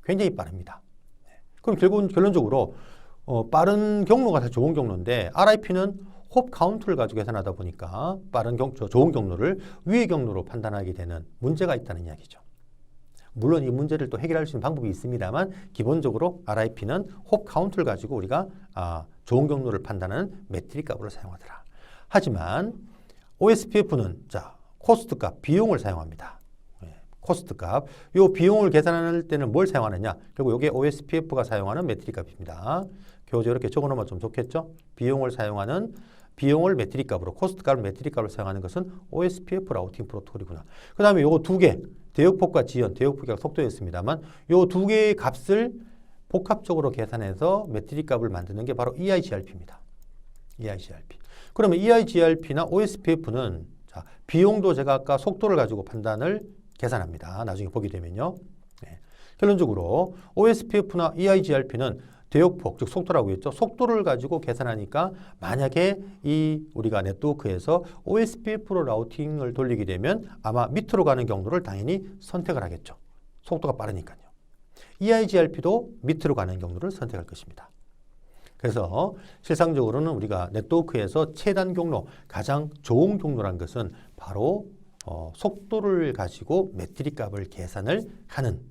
굉장히 빠릅니다. 그럼 결론적으로 빠른 경로가 다 좋은 경로인데 RIP는 홉 카운트를 가지고 계산하다 보니까 좋은 경로를 위의 경로로 판단하게 되는 문제가 있다는 이야기죠. 물론 이 문제를 또 해결할 수 있는 방법이 있습니다만 기본적으로 RIP는 홉 카운트를 가지고 우리가 좋은 경로를 판단하는 매트릭 값으로 사용하더라. 하지만 OSPF는 코스트 값, 비용을 사용합니다. 코스트 값. 이 비용을 계산할 때는 뭘 사용하느냐? 결국 이게 OSPF가 사용하는 매트릭 값입니다. 교재 이렇게 적어놓으면 좀 좋겠죠? 비용을 매트릭 값으로, 코스트 값을 매트릭 값으로 사용하는 것은 OSPF 라우팅 프로토콜이구나. 그 다음에 요거 두 개, 대역폭과 지연, 대역폭이 속도였습니다만 요 두 개의 값을 복합적으로 계산해서 매트릭 값을 만드는 게 바로 EIGRP입니다. EIGRP. 그러면 EIGRP나 OSPF는 비용도 제가 아까 속도를 가지고 계산합니다. 나중에 보게 되면요. 결론적으로 OSPF나 EIGRP는 대역폭, 즉 속도라고 했죠. 속도를 가지고 계산하니까 만약에 우리가 네트워크에서 OSPF로 라우팅을 돌리게 되면 아마 밑으로 가는 경로를 당연히 선택을 하겠죠. 속도가 빠르니까요. EIGRP도 밑으로 가는 경로를 선택할 것입니다. 그래서 실상적으로는 우리가 네트워크에서 최단 경로, 가장 좋은 경로란 것은 바로 속도를 가지고 매트릭 값을 계산을 하는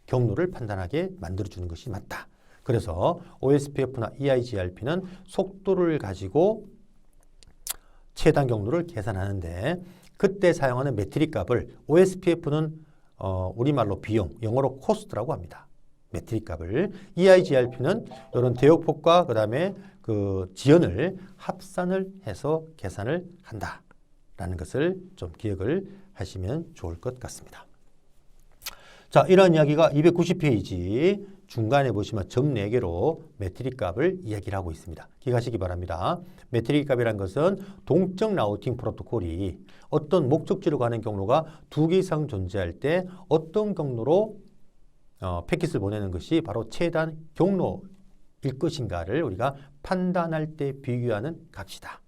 경로를 판단하게 만들어주는 것이 맞다. 그래서 OSPF나 EIGRP는 속도를 가지고 최단 경로를 계산하는데 그때 사용하는 매트릭 값을 OSPF는 우리말로 비용, 영어로 코스트라고 합니다. 매트릭 값을. EIGRP는 이런 대역폭과 그 다음에 그 지연을 합산을 해서 계산을 한다라는 것을 좀 기억을 하시면 좋을 것 같습니다. 자, 이런 이야기가 290페이지 중간에 보시면 점 4개로 매트릭 값을 이야기를 하고 있습니다. 기억하시기 바랍니다. 매트릭 값이란 것은 동적 라우팅 프로토콜이 어떤 목적지로 가는 경로가 2개 이상 존재할 때 어떤 경로로 패킷을 보내는 것이 바로 최단 경로일 것인가를 우리가 판단할 때 비교하는 값이다.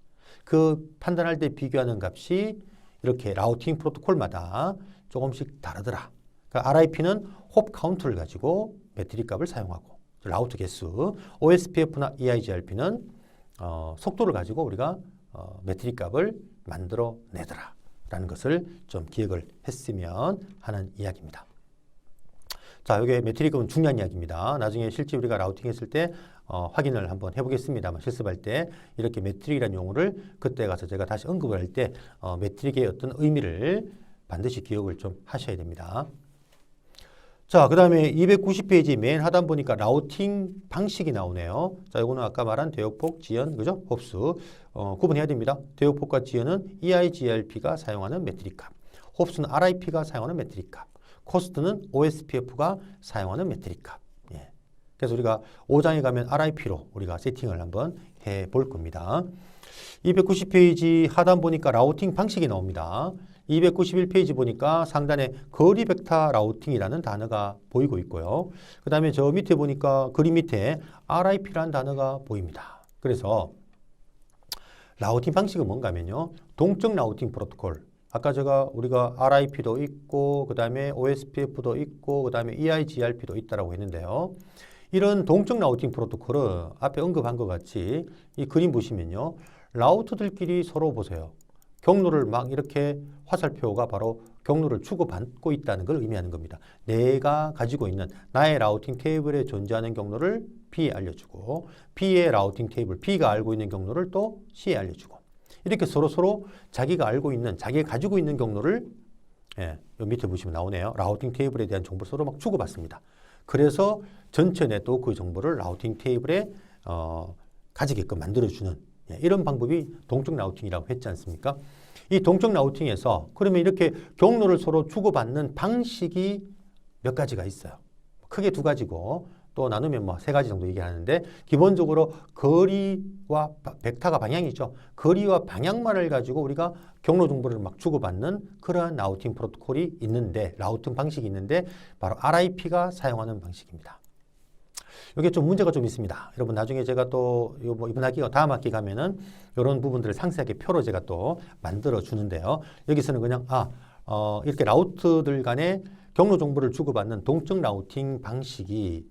그 판단할 때 비교하는 값이 이렇게 라우팅 프로토콜마다 조금씩 다르더라. 그러니까 RIP는 홉 카운트를 가지고 매트릭 값을 사용하고 라우트 개수, OSPF나 EIGRP는 속도를 가지고 우리가 매트릭 값을 만들어 내더라 라는 것을 좀 기억을 했으면 하는 이야기입니다. 자, 이게 매트릭 값은 중요한 이야기입니다. 나중에 실제 우리가 라우팅 했을 때 확인을 한번 해보겠습니다만 실습할 때 이렇게 매트릭이라는 용어를 그때 가서 제가 다시 언급을 할 때 매트릭의 어떤 의미를 반드시 기억을 좀 하셔야 됩니다. 자, 그 다음에 290페이지 맨 하단 보니까 라우팅 방식이 나오네요. 자, 이거는 아까 말한 대역폭, 지연, 그죠? 홉수. 구분해야 됩니다. 대역폭과 지연은 EIGRP가 사용하는 매트릭 값. 홉수는 RIP가 사용하는 매트릭 값. 코스트는 OSPF가 사용하는 매트릭 값. 예. 그래서 우리가 5장에 가면 RIP로 우리가 세팅을 한번 해 볼 겁니다. 290페이지 하단 보니까 라우팅 방식이 나옵니다. 291페이지 보니까 상단에 거리 벡터 라우팅이라는 단어가 보이고 있고요. 그 다음에 저 밑에 보니까 그림 밑에 RIP라는 단어가 보입니다. 그래서 라우팅 방식은 뭔가 하면요. 동적 라우팅 프로토콜. 아까 우리가 RIP도 있고 그 다음에 OSPF도 있고 그 다음에 EIGRP도 있다라고 했는데요. 이런 동적 라우팅 프로토콜은 앞에 언급한 것 같이 이 그림 보시면요. 라우터들끼리 서로 보세요. 경로를 막 이렇게 화살표가 바로 경로를 주고받고 있다는 걸 의미하는 겁니다. 내가 가지고 있는 나의 라우팅 테이블에 존재하는 경로를 B에 알려주고 B의 라우팅 테이블, B가 알고 있는 경로를 또 C에 알려주고 이렇게 서로 자기가 알고 있는, 자기가 가지고 있는 경로를 요 밑에 보시면 나오네요. 라우팅 테이블에 대한 정보를 서로 막 주고받습니다. 그래서 전체 네트워크 정보를 라우팅 테이블에 가지게끔 만들어주는 이런 방법이 동적 라우팅이라고 했지 않습니까? 이 동적 라우팅에서 그러면 이렇게 경로를 서로 주고받는 방식이 몇 가지가 있어요. 크게 2가지고 또 나누면 뭐 3가지 정도 얘기하는데 기본적으로 거리와 벡터가 방향이죠. 거리와 방향만을 가지고 우리가 경로 정보를 막 주고받는 그러한 라우팅 프로토콜이 있는데 라우팅 방식이 있는데 바로 RIP가 사용하는 방식입니다. 이게 좀 문제가 좀 있습니다. 여러분 나중에 제가 또 이번 학기가 다음 학기 가면은 이런 부분들을 상세하게 표로 제가 또 만들어 주는데요. 여기서는 그냥 이렇게 라우트들 간에 경로 정보를 주고받는 동적 라우팅 방식이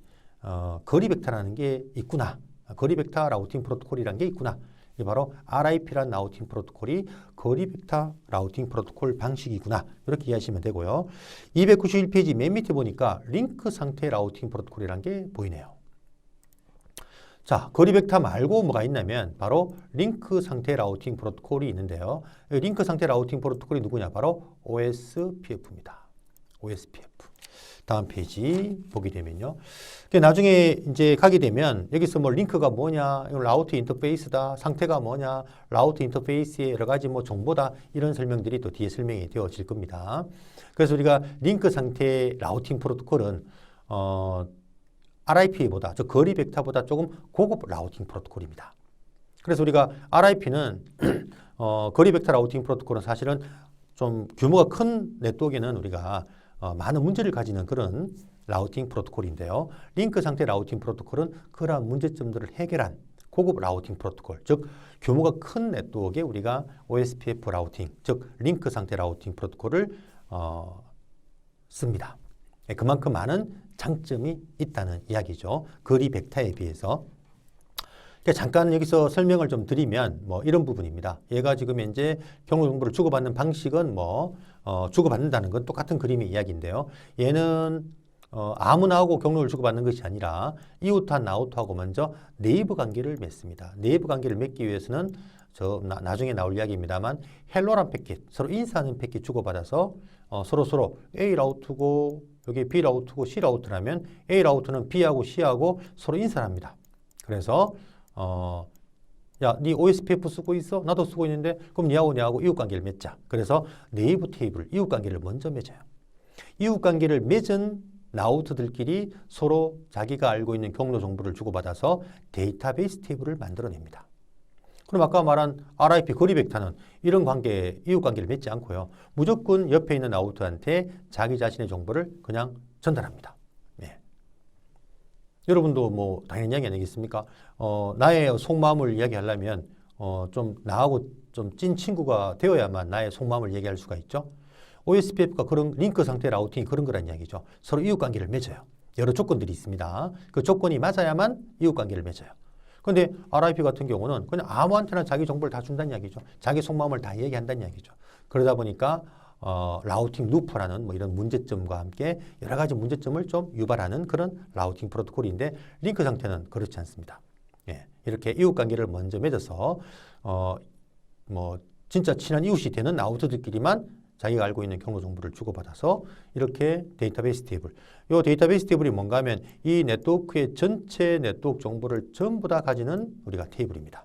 거리 벡터라는 게 있구나. 거리 벡터 라우팅 프로토콜이라는 게 있구나. 이게 바로 RIP라는 라우팅 프로토콜이 거리 벡터 라우팅 프로토콜 방식이구나. 이렇게 이해하시면 되고요. 291페이지 맨 밑에 보니까 링크 상태 라우팅 프로토콜이라는 게 보이네요. 자, 거리 벡터 말고 뭐가 있냐면 바로 링크 상태 라우팅 프로토콜이 있는데요. 링크 상태 라우팅 프로토콜이 누구냐? 바로 OSPF입니다. OSPF. 다음 페이지 보게 되면요. 나중에 이제 가게 되면 여기서 뭐 링크가 뭐냐, 이건 라우트 인터페이스다, 상태가 뭐냐, 라우트 인터페이스의 여러 가지 뭐 정보다 이런 설명들이 또 뒤에 설명이 되어질 겁니다. 그래서 우리가 링크 상태 라우팅 프로토콜은 RIP보다, 저 거리 벡터보다 조금 고급 라우팅 프로토콜입니다. 그래서 우리가 RIP는 거리 벡터 라우팅 프로토콜은 사실은 좀 규모가 큰 네트워크에는 우리가 많은 문제를 가지는 그런 라우팅 프로토콜인데요. 링크 상태 라우팅 프로토콜은 그러한 문제점들을 해결한 고급 라우팅 프로토콜, 즉 규모가 큰 네트워크에 우리가 OSPF 라우팅, 즉 링크 상태 라우팅 프로토콜을 씁니다. 그만큼 많은 장점이 있다는 이야기죠. 거리 벡터에 비해서. 잠깐 여기서 설명을 좀 드리면 뭐 이런 부분입니다. 얘가 지금 현재 경로 정보를 주고받는 방식은 주고받는다는 건 똑같은 그림의 이야기인데요. 얘는 아무나하고 경로를 주고받는 것이 아니라 이웃한 아웃하고 먼저 네이버 관계를 맺습니다. 네이버 관계를 맺기 위해서는 나중에 나올 이야기입니다만 헬로란 패킷, 서로 인사하는 패킷 주고받아서 서로 A 라우트고 여기 B 라우트고 C 라우트라면 A 라우트는 B하고 C하고 서로 인사를 합니다. 그래서 야, 네 OSPF 쓰고 있어? 나도 쓰고 있는데 그럼 니하고 이웃관계를 맺자. 그래서 네이버 테이블, 이웃관계를 먼저 맺어요. 이웃관계를 맺은 라우트들끼리 서로 자기가 알고 있는 경로 정보를 주고받아서 데이터베이스 테이블을 만들어냅니다. 그럼 아까 말한 RIP 거리 벡터는 이런 관계, 이웃 관계를 맺지 않고요. 무조건 옆에 있는 라우트한테 자기 자신의 정보를 그냥 전달합니다. 네. 여러분도 뭐 당연히 이야기 아니겠습니까? 나의 속마음을 이야기하려면 좀 나하고 좀 찐 친구가 되어야만 나의 속마음을 얘기할 수가 있죠. OSPF가 그런 링크 상태 라우팅이 그런 거란 이야기죠. 서로 이웃 관계를 맺어요. 여러 조건들이 있습니다. 그 조건이 맞아야만 이웃 관계를 맺어요. 근데 RIP 같은 경우는 그냥 아무한테나 자기 정보를 다 준다는 이야기죠. 자기 속마음을 다 얘기한다는 이야기죠. 그러다 보니까 라우팅 루프라는 뭐 이런 문제점과 함께 여러 가지 문제점을 좀 유발하는 그런 라우팅 프로토콜인데 링크 상태는 그렇지 않습니다. 예, 이렇게 이웃 관계를 먼저 맺어서 뭐 진짜 친한 이웃이 되는 라우터들끼리만 자기가 알고 있는 경로 정보를 주고받아서 이렇게 데이터베이스 테이블. 이 데이터베이스 테이블이 뭔가 하면 이 네트워크의 전체 네트워크 정보를 전부 다 가지는 우리가 테이블입니다.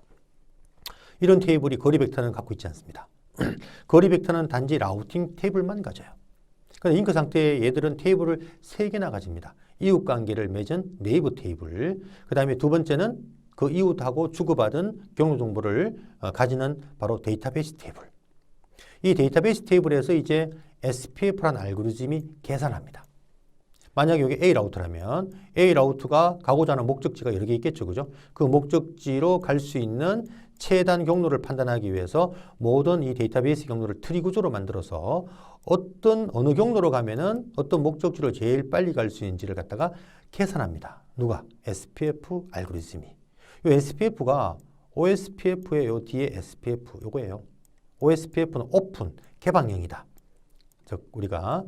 이런 테이블이 거리 벡터는 갖고 있지 않습니다. 거리 벡터는 단지 라우팅 테이블만 가져요. 그런데 링크 상태의 얘들은 테이블을 3개나 가집니다. 이웃 관계를 맺은 네이버 테이블. 그 다음에 두 번째는 그 이웃하고 주고받은 경로 정보를 가지는 바로 데이터베이스 테이블. 이 데이터베이스 테이블에서 이제 SPF라는 알고리즘이 계산합니다. 만약에 여기 A 라우트라면 A 라우트가 가고자 하는 목적지가 여러 개 있겠죠. 그죠? 그 목적지로 갈 수 있는 최단 경로를 판단하기 위해서 모든 이 데이터베이스 경로를 트리 구조로 만들어서 어느 경로로 가면은 어떤 목적지로 제일 빨리 갈 수 있는지를 갖다가 계산합니다. 누가? SPF 알고리즘이. 이 SPF가 OSPF의 요 뒤에 SPF 요거예요. OSPF는 오픈, 개방형이다. 즉 우리가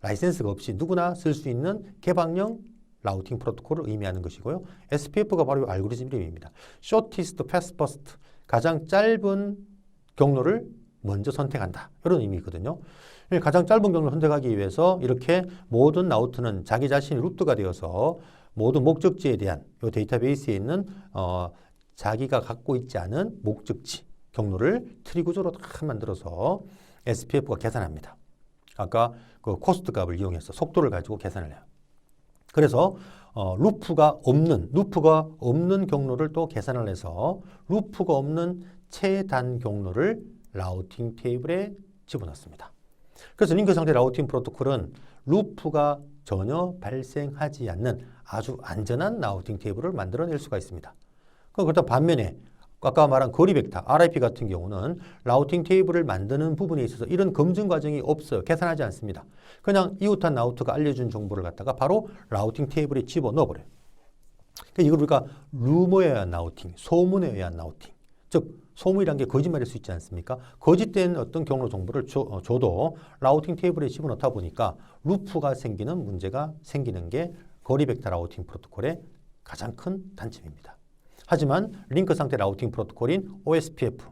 라이센스가 없이 누구나 쓸 수 있는 개방형 라우팅 프로토콜을 의미하는 것이고요. SPF가 바로 알고리즘 이름입니다. Shortest Path First, 가장 짧은 경로를 먼저 선택한다. 이런 의미거든요. 가장 짧은 경로를 선택하기 위해서 이렇게 모든 라우트는 자기 자신이 루트가 되어서 모든 목적지에 대한 이 데이터베이스에 있는 자기가 갖고 있지 않은 목적지 경로를 트리 구조로 다 만들어서 SPF가 계산합니다. 아까 그 코스트 값을 이용해서 속도를 가지고 계산을 해요. 그래서 루프가 없는 경로를 또 계산을 해서 루프가 없는 최단 경로를 라우팅 테이블에 집어넣습니다. 그래서 링크 상태 라우팅 프로토콜은 루프가 전혀 발생하지 않는 아주 안전한 라우팅 테이블을 만들어낼 수가 있습니다. 그렇다 반면에 아까 말한 거리 벡터, RIP 같은 경우는 라우팅 테이블을 만드는 부분에 있어서 이런 검증 과정이 없어요. 계산하지 않습니다. 그냥 이웃한 라우터가 알려준 정보를 갖다가 바로 라우팅 테이블에 집어넣어버려요. 그러니까 이걸 우리가 루머에 의한 라우팅, 소문에 의한 라우팅. 즉 소문이란 게 거짓말일 수 있지 않습니까? 거짓된 어떤 경로 정보를 줘도 라우팅 테이블에 집어넣다 보니까 루프가 생기는 문제가 생기는 게 거리 벡터 라우팅 프로토콜의 가장 큰 단점입니다. 하지만 링크 상태 라우팅 프로토콜인 OSPF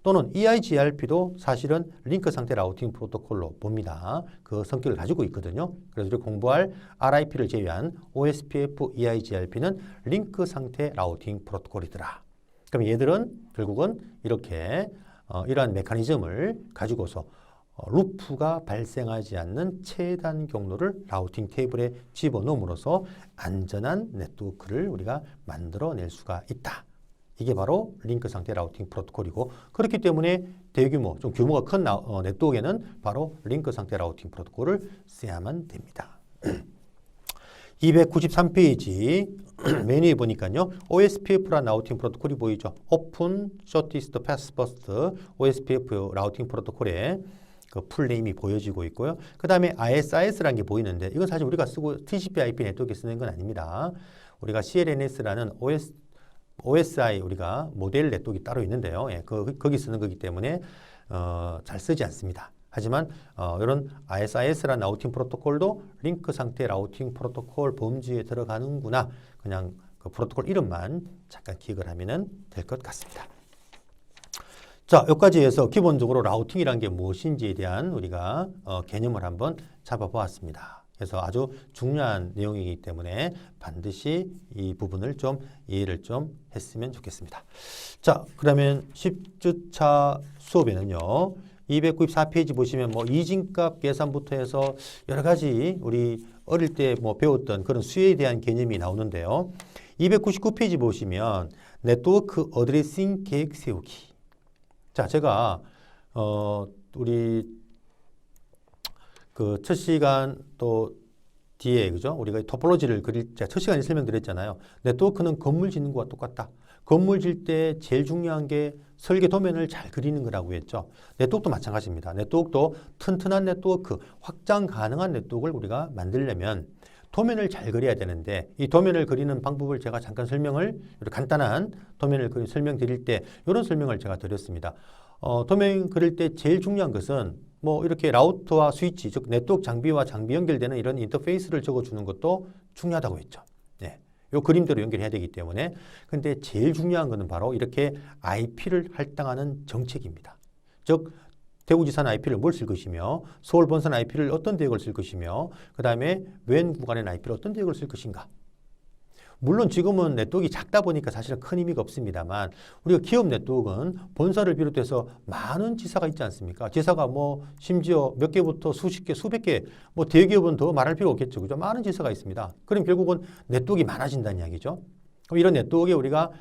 또는 EIGRP도 사실은 링크 상태 라우팅 프로토콜로 봅니다. 그 성격을 가지고 있거든요. 그래서 우리 공부할 RIP를 제외한 OSPF, EIGRP는 링크 상태 라우팅 프로토콜이더라. 그럼 얘들은 결국은 이렇게 이러한 메커니즘을 가지고서 루프가 발생하지 않는 최단 경로를 라우팅 테이블에 집어넣음으로써 안전한 네트워크를 우리가 만들어낼 수가 있다. 이게 바로 링크 상태 라우팅 프로토콜이고 그렇기 때문에 대규모, 좀 규모가 큰 네트워크에는 바로 링크 상태 라우팅 프로토콜을 써야만 됩니다. 293페이지 메뉴에 보니까요. OSPF라는 라우팅 프로토콜이 보이죠. Open Shortest Path First OSPF 라우팅 프로토콜에 그 풀네임이 보여지고 있고요. 그 다음에 ISIS라는 게 보이는데 이건 사실 우리가 쓰고 TCP/IP 네트워크에 쓰는 건 아닙니다. 우리가 CLNS라는 OSI 우리가 모델 네트워크가 따로 있는데요. 예, 거기 쓰는 거기 때문에 잘 쓰지 않습니다. 하지만 이런 ISIS라는 라우팅 프로토콜도 링크 상태 라우팅 프로토콜 범주에 들어가는구나. 그냥 그 프로토콜 이름만 잠깐 기억을 하면 될 것 같습니다. 자, 여기까지 해서 기본적으로 라우팅이란 게 무엇인지에 대한 우리가 개념을 한번 잡아보았습니다. 그래서 아주 중요한 내용이기 때문에 반드시 이 부분을 좀 이해를 좀 했으면 좋겠습니다. 자, 그러면 10주차 수업에는요. 294페이지 보시면 뭐 이진값 계산부터 해서 여러 가지 우리 어릴 때 뭐 배웠던 그런 수에 대한 개념이 나오는데요. 299페이지 보시면 네트워크 어드레싱 계획 세우기. 자, 제가 우리 그 첫 시간 또 뒤에 그죠? 우리가 토폴로지를 그릴 때 첫 시간에 설명드렸잖아요. 네트워크는 건물 짓는 것과 똑같다. 건물 질 때 제일 중요한 게 설계 도면을 잘 그리는 거라고 했죠. 네트워크도 마찬가지입니다. 네트워크도 튼튼한 네트워크, 확장 가능한 네트워크를 우리가 만들려면 도면을 잘 그려야 되는데 이 도면을 그리는 방법을 제가 잠깐 설명을 간단한 도면을 설명드릴 때 이런 설명을 제가 드렸습니다. 도면 그릴 때 제일 중요한 것은 뭐 이렇게 라우터와 스위치, 즉 네트워크 장비와 장비 연결되는 이런 인터페이스를 적어주는 것도 중요하다고 했죠. 네. 요 그림대로 연결해야 되기 때문에 근데 제일 중요한 것은 바로 이렇게 IP를 할당하는 정책입니다. 즉 대구지사는 IP를 뭘 쓸 것이며 서울 본사는 IP를 어떤 대역을 쓸 것이며 그 다음에 웬 구간에는 IP를 어떤 대역을 쓸 것인가. 물론 지금은 네트워크가 작다 보니까 사실은 큰 의미가 없습니다만 우리가 기업 네트워크는 본사를 비롯해서 많은 지사가 있지 않습니까? 지사가 뭐 심지어 몇 개부터 수십 개, 수백 개, 뭐 대기업은 더 말할 필요 없겠죠. 그죠? 많은 지사가 있습니다. 그럼 결국은 네트워크가 많아진다는 이야기죠. 이런 네트워크에 우리가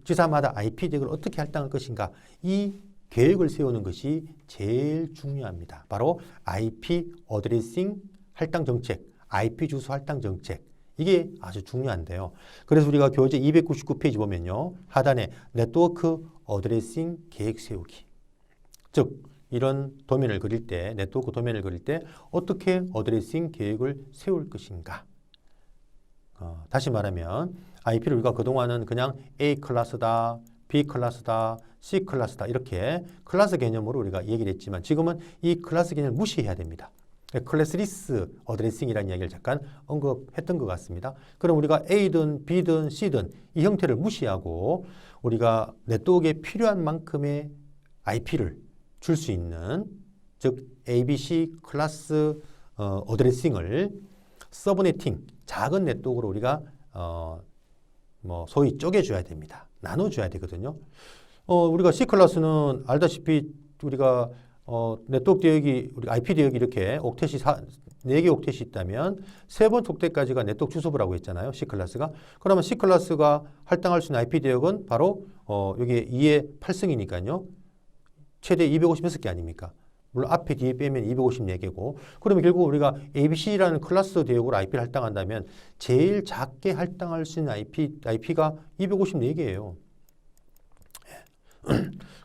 지사마다 IP 대역을 어떻게 할당할 것인가 이 계획을 세우는 것이 제일 중요합니다. 바로 IP 어드레싱 할당 정책, IP 주소 할당 정책. 이게 아주 중요한데요. 그래서 우리가 교재 299페이지 보면요. 하단에 네트워크 어드레싱 계획 세우기. 즉 이런 도면을 그릴 때 네트워크 도면을 그릴 때 어떻게 어드레싱 계획을 세울 것인가. 다시 말하면 IP를 우리가 그동안은 그냥 A 클래스다, B 클래스다, C 클래스다 이렇게 클래스 개념으로 우리가 얘기를 했지만 지금은 이 클래스 개념을 무시해야 됩니다. 클래스리스 어드레싱이라는 이야기를 잠깐 언급했던 것 같습니다. 그럼 우리가 A든 B든 C든 이 형태를 무시하고 우리가 네트워크에 필요한 만큼의 IP를 줄 수 있는 즉 ABC 클래스 어드레싱을 서브네팅 작은 네트워크로 우리가 뭐 소위 쪼개줘야 됩니다. 나눠줘야 되거든요. 우리가 C 클래스는 알다시피 우리가 네트워크 대역이 우리 IP 대역이 이렇게 옥텟이 4개 옥텟이 있다면 3번 옥텟까지가 네트워크 주소부라고 했잖아요. C 클래스가. 그러면 C 클래스가 할당할 수 있는 IP 대역은 바로 여기 2의 8승이니까요. 최대 256개 아닙니까? 물론 앞에 뒤에 빼면 254개고 그러면 결국 우리가 ABC라는 클래스 대역으로 IP를 할당한다면 제일 작게 할당할 수 있는 IP가 254개예요.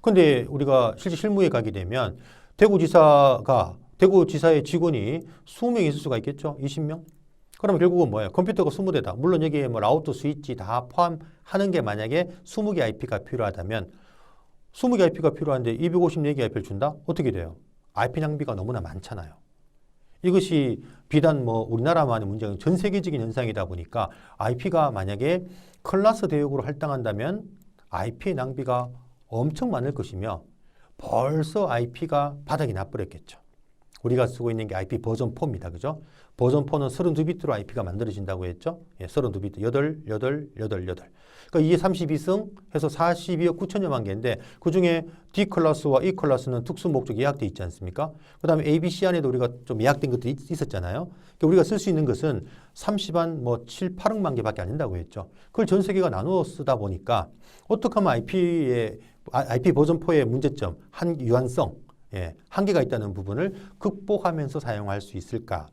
근데 우리가 실제 실무에 가게 되면 대구지사의 직원이 20명 있을 수가 있겠죠? 20명? 그러면 결국은 뭐예요? 컴퓨터가 20대다. 물론 여기에 뭐 라우터, 스위치 다 포함하는 게 만약에 20개 IP가 필요하다면 20개 IP가 필요한데 254개 IP를 준다? 어떻게 돼요? IP 낭비가 너무나 많잖아요. 이것이 비단 뭐 우리나라만의 문제가 아니라 전 세계적인 현상이다 보니까 IP가 만약에 클래스 대역으로 할당한다면 IP의 낭비가 엄청 많을 것이며 벌써 IP가 바닥이 나버렸겠죠. 우리가 쓰고 있는 게 IP 버전 4입니다. 그죠? 버전 4는 32비트로 IP가 만들어진다고 했죠? 예, 32비트. 8. 그러니까 이게 32승 해서 42억 9천여만 개인데 그 중에 D 클래스와 E 클래스는 특수 목적 예약돼 있지 않습니까? 그 다음에 ABC 안에도 우리가 좀 예약된 것들이 있었잖아요. 그러니까 우리가 쓸 수 있는 것은 30한 뭐 7, 8억만 개밖에 안 된다고 했죠. 그걸 전 세계가 나누어 쓰다 보니까 어떻게 하면 IP 버전 4의 문제점, 유한성, 한계가 있다는 부분을 극복하면서 사용할 수 있을까?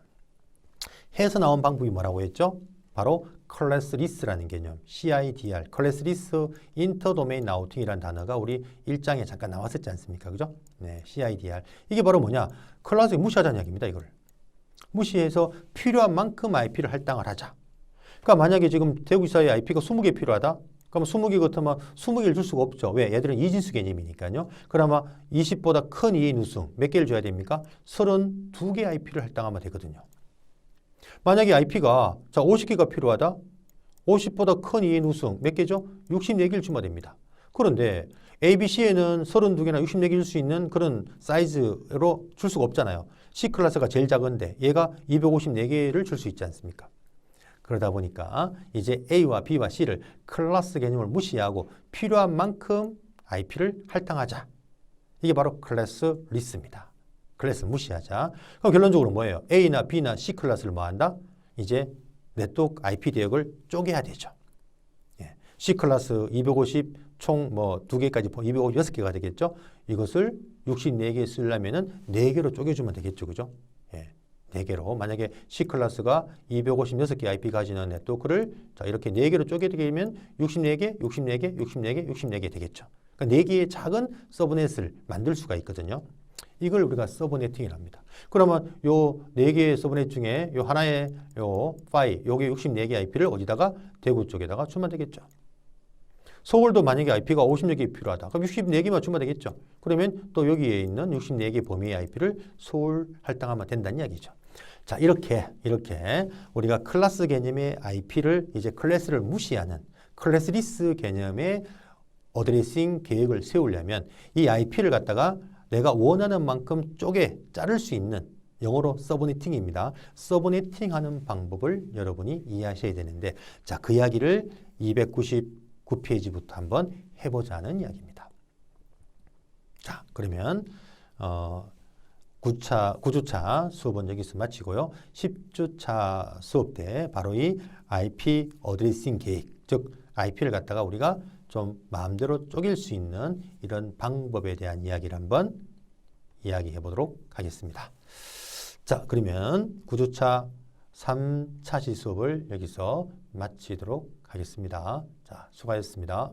해서 나온 방법이 뭐라고 했죠? 바로 클래스리스라는 개념, CIDR, 클래스리스 인터도메인 라우팅이라는 단어가 우리 1장에 잠깐 나왔었지 않습니까? 그죠? 네, CIDR. 이게 바로 뭐냐? 클래스 무시하자는 이야기입니다, 이걸. 무시해서 필요한 만큼 IP를 할당을 하자. 그러니까 만약에 지금 대구지사의 IP가 20개 필요하다? 그럼 20개 같으면 20개를 줄 수가 없죠. 왜? 얘들은 이진수 개념이니까요. 그러면 20보다 큰 2의 누승 몇 개를 줘야 됩니까? 32개 IP를 할당하면 되거든요. 만약에 IP가 50개가 필요하다? 50보다 큰 2의 누승 몇 개죠? 64개를 주면 됩니다. 그런데 ABC에는 32개나 64개 줄 수 있는 그런 사이즈로 줄 수가 없잖아요. C 클래스가 제일 작은데 얘가 254개를 줄 수 있지 않습니까? 그러다 보니까 이제 A와 B와 C를 클래스 개념을 무시하고 필요한 만큼 IP를 할당하자. 이게 바로 클래스 리스입니다. 클래스 무시하자. 그럼 결론적으로 뭐예요? A나 B나 C 클래스를 뭐 한다? 이제 네트워크 IP 대역을 쪼개야 되죠. 예. C 클래스 250 총 뭐 2개까지 256개가 되겠죠. 이것을 64개 쓰려면은 4개로 쪼개주면 되겠죠. 그죠? 예. 4개로. 만약에 C 클래스가 256개 IP 가지는 네트워크를 자, 이렇게 4개로 쪼개게 되면 64개, 64개, 64개, 64개 되겠죠. 그러니까 4개의 작은 서브넷을 만들 수가 있거든요. 이걸 우리가 서브네팅이라 합니다. 그러면 요 4개의 서브넷 중에 요 하나의 요 파이, 요게 64개 IP를 어디다가 대구 쪽에다가 주면 되겠죠. 서울도 만약에 IP가 56개 필요하다. 그럼 64개만 주면 되겠죠. 그러면 또 여기에 있는 64개 범위의 IP를 서울 할당하면 된다는 이야기죠. 자, 이렇게 우리가 클래스 개념의 IP를 이제 클래스를 무시하는 클래스리스 개념의 어드레싱 계획을 세우려면 이 IP를 갖다가 내가 원하는 만큼 쪼개 자를 수 있는 영어로 서브네팅입니다. 서브네팅하는 방법을 여러분이 이해하셔야 되는데 자, 그 이야기를 299페이지부터 한번 해보자는 이야기입니다. 자, 그러면 9주차 수업은 여기서 마치고요. 10주차 수업 때 바로 이 IP 어드레싱 계획, 즉 IP를 갖다가 우리가 좀 마음대로 쪼갤 수 있는 이런 방법에 대한 이야기를 한번 이야기해 보도록 하겠습니다. 자, 그러면 9주차 3차시 수업을 여기서 마치도록 하겠습니다. 자, 수고하셨습니다.